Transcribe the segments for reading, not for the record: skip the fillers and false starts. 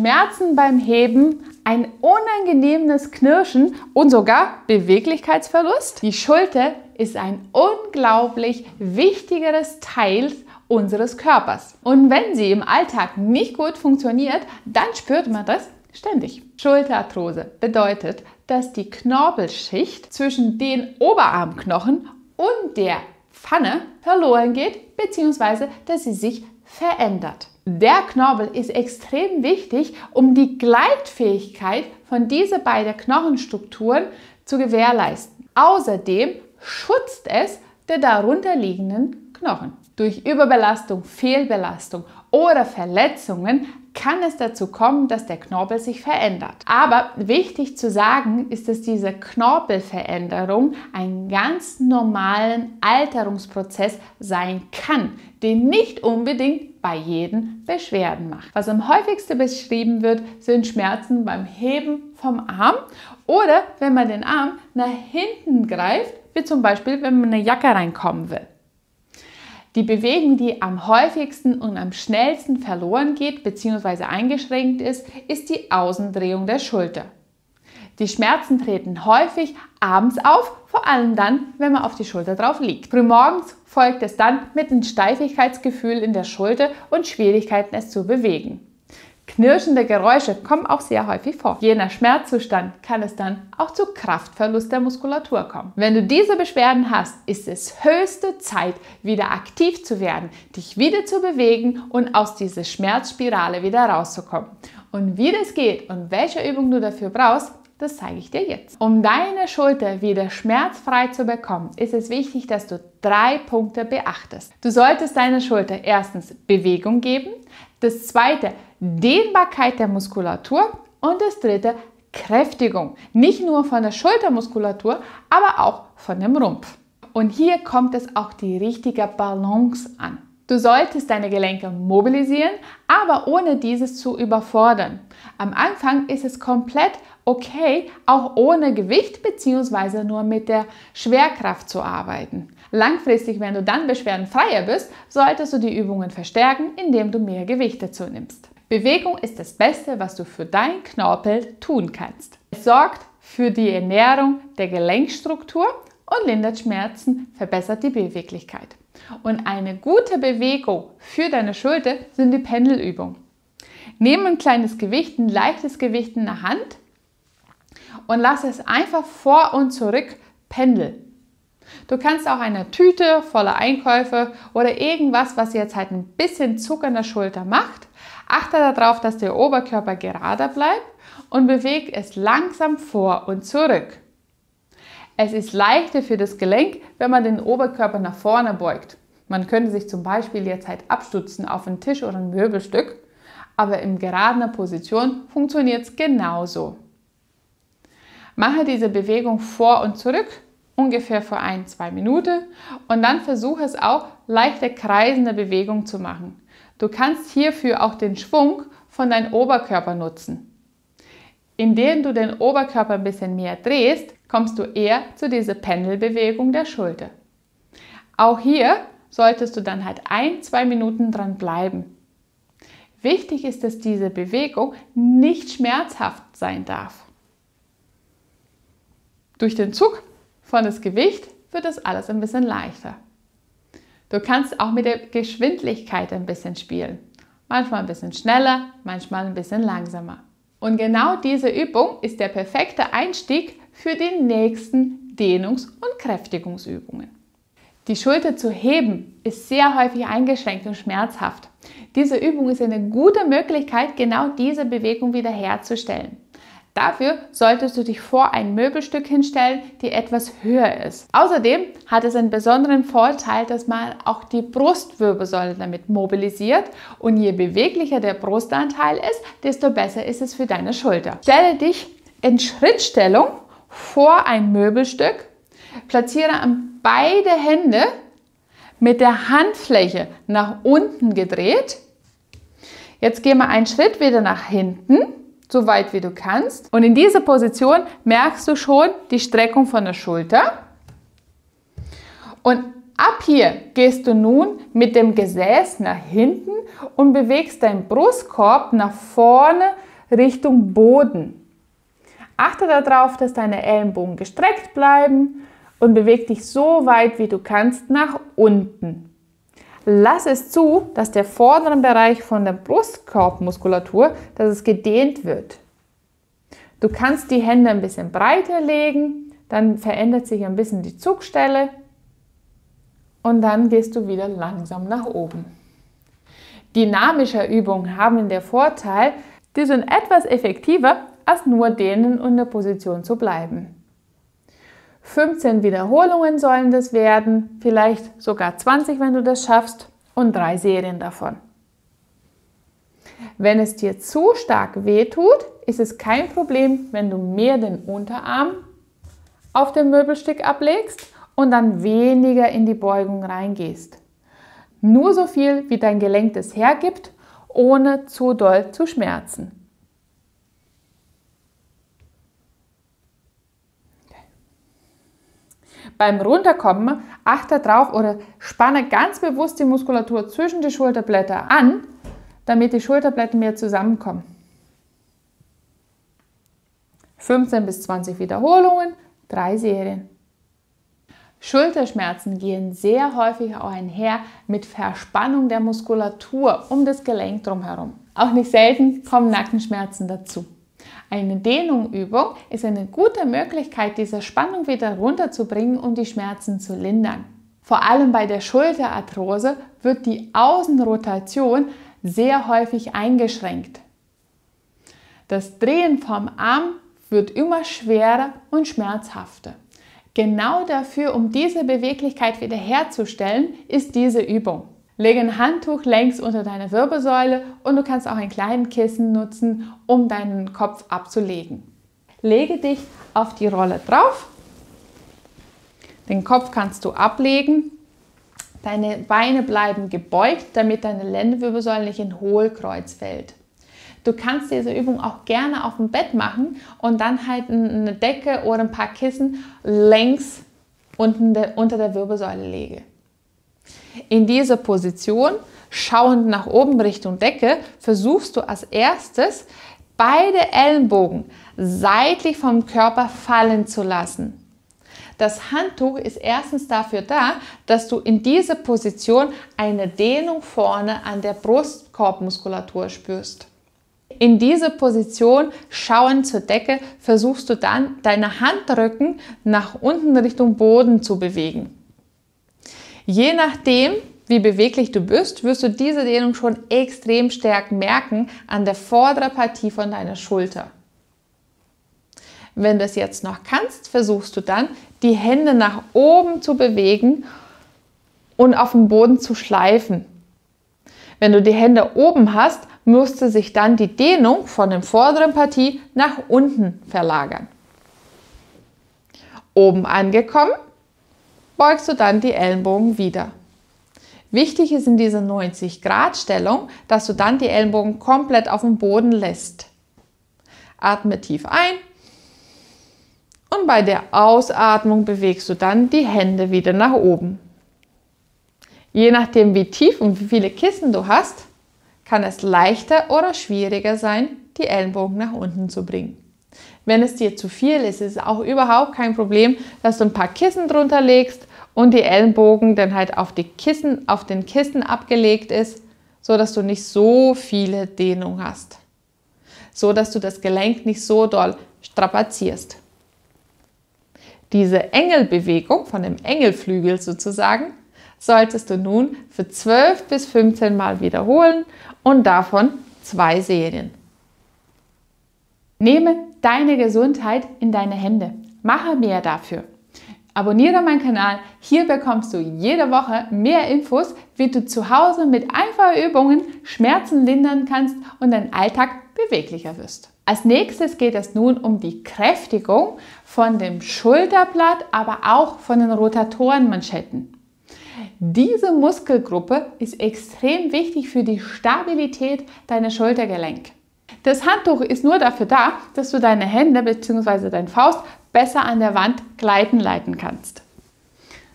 Schmerzen beim Heben, ein unangenehmes Knirschen und sogar Beweglichkeitsverlust? Die Schulter ist ein unglaublich wichtigeres Teil unseres Körpers. Und wenn sie im Alltag nicht gut funktioniert, dann spürt man das ständig. Schulterarthrose bedeutet, dass die Knorpelschicht zwischen den Oberarmknochen und der Pfanne verloren geht, bzw. dass sie sich verändert. Der Knorpel ist extrem wichtig, um die Gleitfähigkeit von diesen beiden Knochenstrukturen zu gewährleisten. Außerdem schützt es die darunter liegenden Knochen. Durch Überbelastung, Fehlbelastung oder Verletzungen kann es dazu kommen, dass der Knorpel sich verändert. Aber wichtig zu sagen ist, dass diese Knorpelveränderung einen ganz normalen Alterungsprozess sein kann, den nicht unbedingt bei jedem Beschwerden macht. Was am häufigsten beschrieben wird, sind Schmerzen beim Heben vom Arm oder wenn man den Arm nach hinten greift, wie zum Beispiel, wenn man eine Jacke reinkommen will. Die Bewegung, die am häufigsten und am schnellsten verloren geht bzw. eingeschränkt ist, ist die Außendrehung der Schulter. Die Schmerzen treten häufig abends auf, vor allem dann, wenn man auf die Schulter drauf liegt. Frühmorgens folgt es dann mit einem Steifigkeitsgefühl in der Schulter und Schwierigkeiten, es zu bewegen. Knirschende Geräusche kommen auch sehr häufig vor. Je nach Schmerzzustand kann es dann auch zu Kraftverlust der Muskulatur kommen. Wenn du diese Beschwerden hast, ist es höchste Zeit, wieder aktiv zu werden, dich wieder zu bewegen und aus dieser Schmerzspirale wieder rauszukommen. Und wie das geht und welche Übung du dafür brauchst, das zeige ich dir jetzt. Um deine Schulter wieder schmerzfrei zu bekommen, ist es wichtig, dass du 3 Punkte beachtest. Du solltest deiner Schulter erstens Bewegung geben, das zweite Dehnbarkeit der Muskulatur und das dritte Kräftigung. Nicht nur von der Schultermuskulatur, aber auch von dem Rumpf. Und hier kommt es auch die richtige Balance an. Du solltest deine Gelenke mobilisieren, aber ohne dieses zu überfordern. Am Anfang ist es komplett okay, auch ohne Gewicht bzw. nur mit der Schwerkraft zu arbeiten. Langfristig, wenn du dann beschwerdenfreier bist, solltest du die Übungen verstärken, indem du mehr Gewicht dazu nimmst. Bewegung ist das Beste, was du für deinen Knorpel tun kannst. Es sorgt für die Ernährung der Gelenkstruktur und lindert Schmerzen, verbessert die Beweglichkeit. Und eine gute Bewegung für deine Schulter sind die Pendelübungen. Nimm ein kleines Gewicht, ein leichtes Gewicht in der Hand und lass es einfach vor und zurück pendeln. Du kannst auch eine Tüte voller Einkäufe oder irgendwas, was jetzt halt ein bisschen Zug an der Schulter macht. Achte darauf, dass der Oberkörper gerade bleibt und bewege es langsam vor und zurück. Es ist leichter für das Gelenk, wenn man den Oberkörper nach vorne beugt. Man könnte sich zum Beispiel jetzt halt abstützen auf einen Tisch oder ein Möbelstück, aber in geradener Position funktioniert es genauso. Mache diese Bewegung vor und zurück, ungefähr für 1-2 Minuten und dann versuche es auch, leichte kreisende Bewegungen zu machen. Du kannst hierfür auch den Schwung von deinem Oberkörper nutzen. Indem du den Oberkörper ein bisschen mehr drehst, kommst du eher zu dieser Pendelbewegung der Schulter. Auch hier solltest du dann halt 1-2 Minuten dran bleiben. Wichtig ist, dass diese Bewegung nicht schmerzhaft sein darf. Durch den Zug von das Gewicht wird das alles ein bisschen leichter. Du kannst auch mit der Geschwindigkeit ein bisschen spielen. Manchmal ein bisschen schneller, manchmal ein bisschen langsamer. Und genau diese Übung ist der perfekte Einstieg für die nächsten Dehnungs- und Kräftigungsübungen. Die Schulter zu heben ist sehr häufig eingeschränkt und schmerzhaft. Diese Übung ist eine gute Möglichkeit, genau diese Bewegung wiederherzustellen. Dafür solltest du dich vor ein Möbelstück hinstellen, die etwas höher ist. Außerdem hat es einen besonderen Vorteil, dass man auch die Brustwirbelsäule damit mobilisiert und je beweglicher der Brustanteil ist, desto besser ist es für deine Schulter. Stelle dich in Schrittstellung vor ein Möbelstück, platziere beide Hände mit der Handfläche nach unten gedreht. Jetzt gehen wir einen Schritt wieder nach hinten, so weit wie du kannst. Und in dieser Position merkst du schon die Streckung von der Schulter. Und ab hier gehst du nun mit dem Gesäß nach hinten und bewegst deinen Brustkorb nach vorne Richtung Boden. Achte darauf, dass deine Ellenbogen gestreckt bleiben und beweg dich so weit, wie du kannst, nach unten. Lass es zu, dass der vordere Bereich von der Brustkorbmuskulatur, dass es gedehnt wird. Du kannst die Hände ein bisschen breiter legen, dann verändert sich ein bisschen die Zugstelle und dann gehst du wieder langsam nach oben. Dynamische Übungen haben den Vorteil, die sind etwas effektiver, als nur dehnen und in der Position zu bleiben. 15 Wiederholungen sollen das werden, vielleicht sogar 20, wenn du das schaffst, und 3 Serien davon. Wenn es dir zu stark wehtut, ist es kein Problem, wenn du mehr den Unterarm auf dem Möbelstück ablegst und dann weniger in die Beugung reingehst. Nur so viel, wie dein Gelenk das hergibt, ohne zu doll zu schmerzen. Beim Runterkommen achte drauf oder spanne ganz bewusst die Muskulatur zwischen die Schulterblätter an, damit die Schulterblätter mehr zusammenkommen. 15 bis 20 Wiederholungen, 3 Serien. Schulterschmerzen gehen sehr häufig auch einher mit Verspannung der Muskulatur um das Gelenk drumherum. Auch nicht selten kommen Nackenschmerzen dazu. Eine Dehnungsübung ist eine gute Möglichkeit, diese Spannung wieder runterzubringen und die Schmerzen zu lindern. Vor allem bei der Schulterarthrose wird die Außenrotation sehr häufig eingeschränkt. Das Drehen vom Arm wird immer schwerer und schmerzhafter. Genau dafür, um diese Beweglichkeit wiederherzustellen, ist diese Übung. Lege ein Handtuch längs unter deine Wirbelsäule und du kannst auch ein kleines Kissen nutzen, um deinen Kopf abzulegen. Lege dich auf die Rolle drauf. Den Kopf kannst du ablegen. Deine Beine bleiben gebeugt, damit deine Lendenwirbelsäule nicht in Hohlkreuz fällt. Du kannst diese Übung auch gerne auf dem Bett machen und dann halt eine Decke oder ein paar Kissen längs unter der Wirbelsäule lege. In dieser Position, schauend nach oben Richtung Decke, versuchst du als erstes, beide Ellenbogen seitlich vom Körper fallen zu lassen. Das Handtuch ist erstens dafür da, dass du in dieser Position eine Dehnung vorne an der Brustkorbmuskulatur spürst. In dieser Position, schauend zur Decke, versuchst du dann, deine Handrücken nach unten Richtung Boden zu bewegen. Je nachdem, wie beweglich du bist, wirst du diese Dehnung schon extrem stark merken an der vorderen Partie von deiner Schulter. Wenn du es jetzt noch kannst, versuchst du dann, die Hände nach oben zu bewegen und auf dem Boden zu schleifen. Wenn du die Hände oben hast, müsste sich dann die Dehnung von der vorderen Partie nach unten verlagern. Oben angekommen, beugst du dann die Ellenbogen wieder. Wichtig ist in dieser 90-Grad-Stellung, dass du dann die Ellenbogen komplett auf dem Boden lässt. Atme tief ein und bei der Ausatmung bewegst du dann die Hände wieder nach oben. Je nachdem, wie tief und wie viele Kissen du hast, kann es leichter oder schwieriger sein, die Ellenbogen nach unten zu bringen. Wenn es dir zu viel ist, ist es auch überhaupt kein Problem, dass du ein paar Kissen drunter legst und die Ellenbogen dann halt auf den Kissen abgelegt ist, so dass du nicht so viele Dehnung hast. So dass du das Gelenk nicht so doll strapazierst. Diese Engelbewegung von dem Engelflügel sozusagen solltest du nun für 12 bis 15 Mal wiederholen und davon 2 Serien. Nehme deine Gesundheit in deine Hände. Mache mehr dafür. Abonniere meinen Kanal. Hier bekommst du jede Woche mehr Infos, wie du zu Hause mit einfachen Übungen Schmerzen lindern kannst und dein Alltag beweglicher wirst. Als nächstes geht es nun um die Kräftigung von dem Schulterblatt, aber auch von den Rotatorenmanschetten. Diese Muskelgruppe ist extrem wichtig für die Stabilität deines Schultergelenks. Das Handtuch ist nur dafür da, dass du deine Hände bzw. deine Faust besser an der Wand gleiten leiten kannst.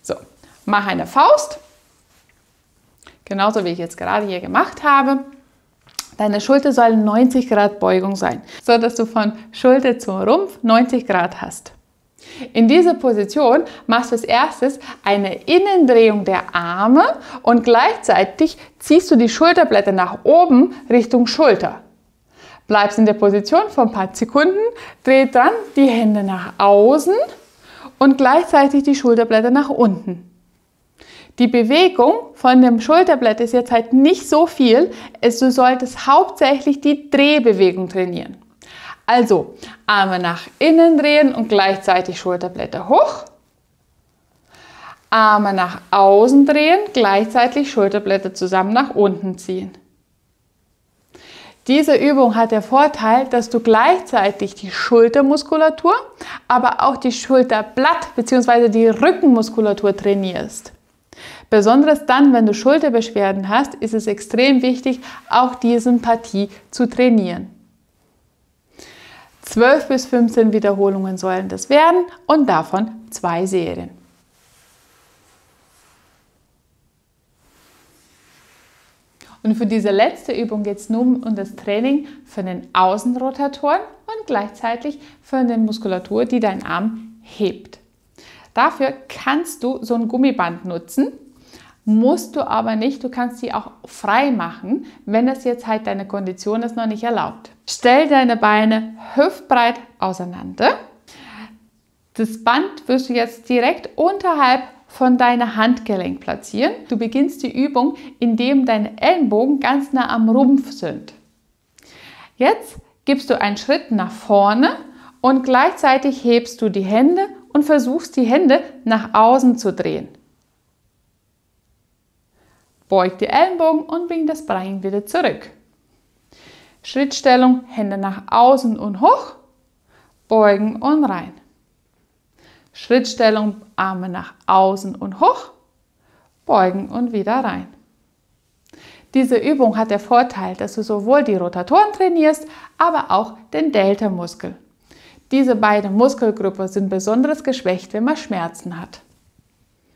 So, mach eine Faust, genauso wie ich jetzt gerade hier gemacht habe. Deine Schulter soll 90 Grad Beugung sein, sodass du von Schulter zum Rumpf 90 Grad hast. In dieser Position machst du als erstes eine Innendrehung der Arme und gleichzeitig ziehst du die Schulterblätter nach oben Richtung Schulter. Bleibst in der Position für ein paar Sekunden, dreh dann die Hände nach außen und gleichzeitig die Schulterblätter nach unten. Die Bewegung von dem Schulterblatt ist jetzt halt nicht so viel, du solltest hauptsächlich die Drehbewegung trainieren. Also Arme nach innen drehen und gleichzeitig Schulterblätter hoch. Arme nach außen drehen, gleichzeitig Schulterblätter zusammen nach unten ziehen. Diese Übung hat den Vorteil, dass du gleichzeitig die Schultermuskulatur, aber auch die Schulterblatt bzw. die Rückenmuskulatur trainierst. Besonders dann, wenn du Schulterbeschwerden hast, ist es extrem wichtig, auch diese Partie zu trainieren. 12 bis 15 Wiederholungen sollen das werden und davon 2 Serien. Und für diese letzte Übung geht es nun um das Training für den Außenrotatoren und gleichzeitig für die Muskulatur, die deinen Arm hebt. Dafür kannst du so ein Gummiband nutzen, musst du aber nicht, du kannst sie auch frei machen, wenn das jetzt halt deine Kondition es noch nicht erlaubt. Stell deine Beine hüftbreit auseinander. Das Band wirst du jetzt direkt unterhalb von deinem Handgelenk platzieren. Du beginnst die Übung, indem deine Ellenbogen ganz nah am Rumpf sind. Jetzt gibst du einen Schritt nach vorne und gleichzeitig hebst du die Hände und versuchst die Hände nach außen zu drehen. Beug die Ellenbogen und bring das Bein wieder zurück. Schrittstellung, Hände nach außen und hoch, beugen und rein. Schrittstellung, Arme nach außen und hoch, beugen und wieder rein. Diese Übung hat den Vorteil, dass du sowohl die Rotatoren trainierst, aber auch den Delta-Muskel. Diese beiden Muskelgruppen sind besonders geschwächt, wenn man Schmerzen hat.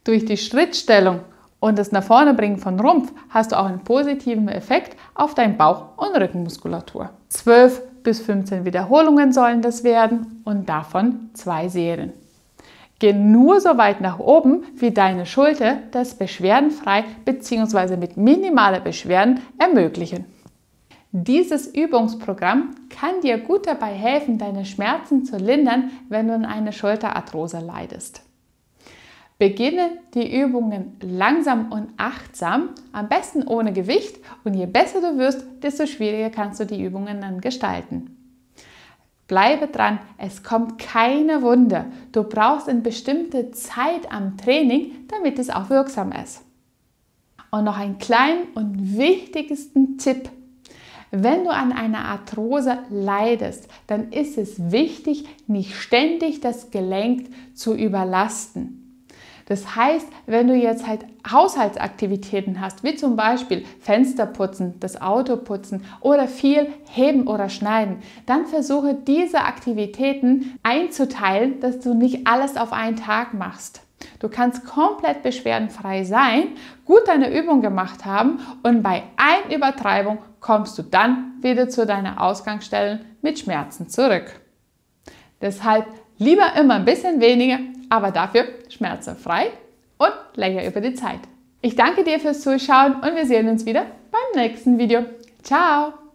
Durch die Schrittstellung und das nach vorne bringen von Rumpf hast du auch einen positiven Effekt auf deinen Bauch- und Rückenmuskulatur. 12 bis 15 Wiederholungen sollen das werden und davon 2 Serien. Geh nur so weit nach oben, wie deine Schulter das beschwerdenfrei bzw. mit minimaler Beschwerden ermöglichen. Dieses Übungsprogramm kann dir gut dabei helfen, deine Schmerzen zu lindern, wenn du an einer Schulterarthrose leidest. Beginne die Übungen langsam und achtsam, am besten ohne Gewicht, und je besser du wirst, desto schwieriger kannst du die Übungen dann gestalten. Bleibe dran, es kommt keine Wunder. Du brauchst eine bestimmte Zeit am Training, damit es auch wirksam ist. Und noch einen kleinen und wichtigsten Tipp. Wenn du an einer Arthrose leidest, dann ist es wichtig, nicht ständig das Gelenk zu überlasten. Das heißt, wenn du jetzt halt Haushaltsaktivitäten hast, wie zum Beispiel Fenster putzen, das Auto putzen oder viel heben oder schneiden, dann versuche diese Aktivitäten einzuteilen, dass du nicht alles auf einen Tag machst. Du kannst komplett beschwerdenfrei sein, gut deine Übung gemacht haben und bei einer Übertreibung kommst du dann wieder zu deiner Ausgangsstelle mit Schmerzen zurück. Deshalb lieber immer ein bisschen weniger, aber dafür schmerzfrei und länger über die Zeit. Ich danke dir fürs Zuschauen und wir sehen uns wieder beim nächsten Video. Ciao!